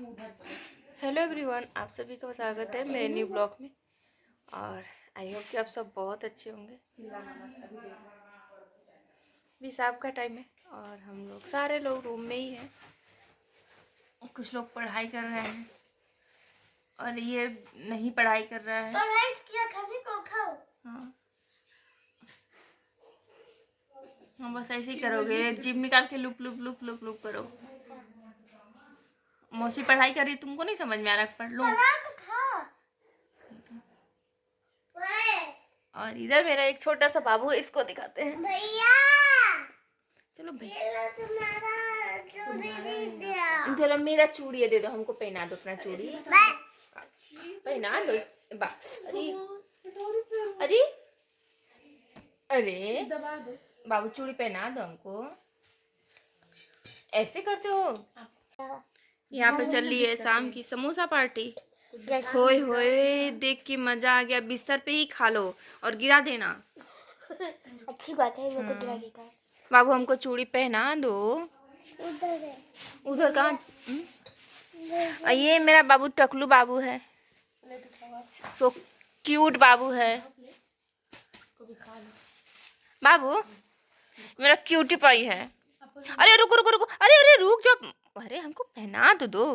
Hello everyone, आप सभी का स्वागत है मेरे न्यू ब्लॉग में। और आई होप कि आप सब बहुत अच्छे होंगे। भी शाम का टाइम है और हम लोग सारे लोग रूम में ही हैं। कुछ लोग पढ़ाई कर रहे हैं और ये नहीं पढ़ाई कर रहा है। पढ़ाई किया खाने को खाओ। हाँ, हम बस ऐसे ही करोगे, जिम निकाल के loop loop loop loop loop करो। मौसी पढ़ाई कर रही, तुमको नहीं समझ में आ रहा, पढ़ लो। और इधर मेरा एक छोटा सा बाबू है, इसको दिखाते हैं। भैया चलो भाई, चलो मेरा चूड़ी दे दो, हमको पहना दो अपना चूड़ी। पहना दो। अरे अरे अरे बाबू, चूड़ी पहना दो हमको। ऐसे करते हो। यहाँ पे चल रही है शाम की समोसा पार्टी। होए होए, देख के मजा आ गया। बिस्तर पे ही खा लो और गिरा देना। अच्छी बात है, मेरे को गिरा देगा। बाबू, हमको चूड़ी पहना दो। उधर है। उधर कहाँ? ये मेरा बाबू टकलू बाबू है, सो क्यूट बाबू है। बाबू मेरा क्यूटी पाई है। अरे रुको रुको रुको, अरे अरे रुक जाओ। अरे हमको पहना तो दो।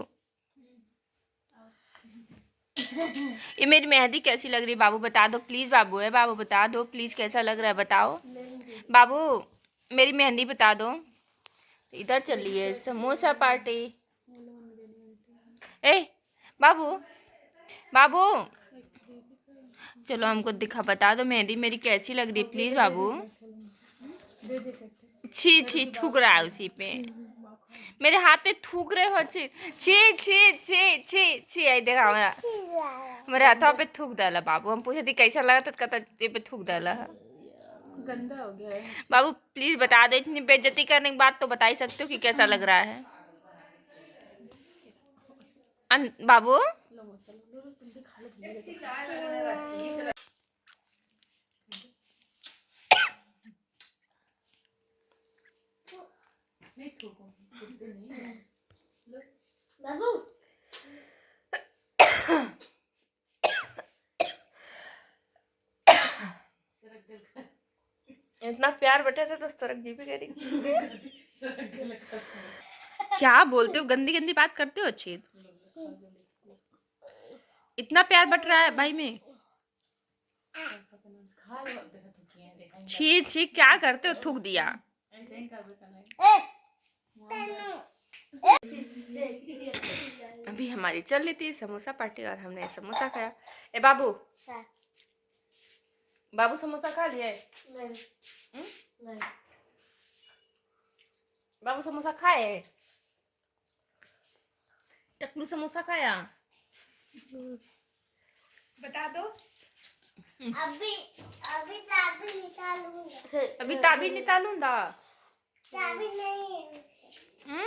ये मेरी मेहंदी कैसी लग रही है बाबू, बता दो प्लीज। बाबू है, बाबू बता दो प्लीज, कैसा लग रहा है बताओ। बाबू मेरी मेहंदी बता दो। इधर चलिए समोसा पार्टी। ए बाबू, बाबू चलो हमको दिखा, बता दो मेहंदी मेरी कैसी लग रही है प्लीज बाबू। छी छी, थूक रहा है उसी पे, मेरे हाथ पे थूक रहे हो। छी छी छी छी छी छी, आई देखा मेरे हाथों पे थूक डाला। बाबू हम पूछे थी कैसा लगा तो कहता ये पे थूक डाला है। गंदा हो गया है। बाबू प्लीज बता दो, इतनी बेइज्जती करने के बाद तो बता ही सकते हो कि कैसा लग रहा है। बाबू बाबू इतना प्यार बटे थे तो सरक जी भी करी। क्या बोलते हो, गंदी गंदी बात करते हो। अच्छी इतना प्यार बट रहा है भाई में। छी छी, क्या करते हो, थूक दिया। अभी हमारी चल रही थी समोसा पार्टी और हमने समोसा खाया। ए बाबू, बाबू समोसा खा लिए? नहीं। बाबू समोसा खाए? टकलू समोसा खाया? बता दो। अभी अभी चाबी निकालूंगा। अभी ताबी निकालूंगा। चाबी नहीं है।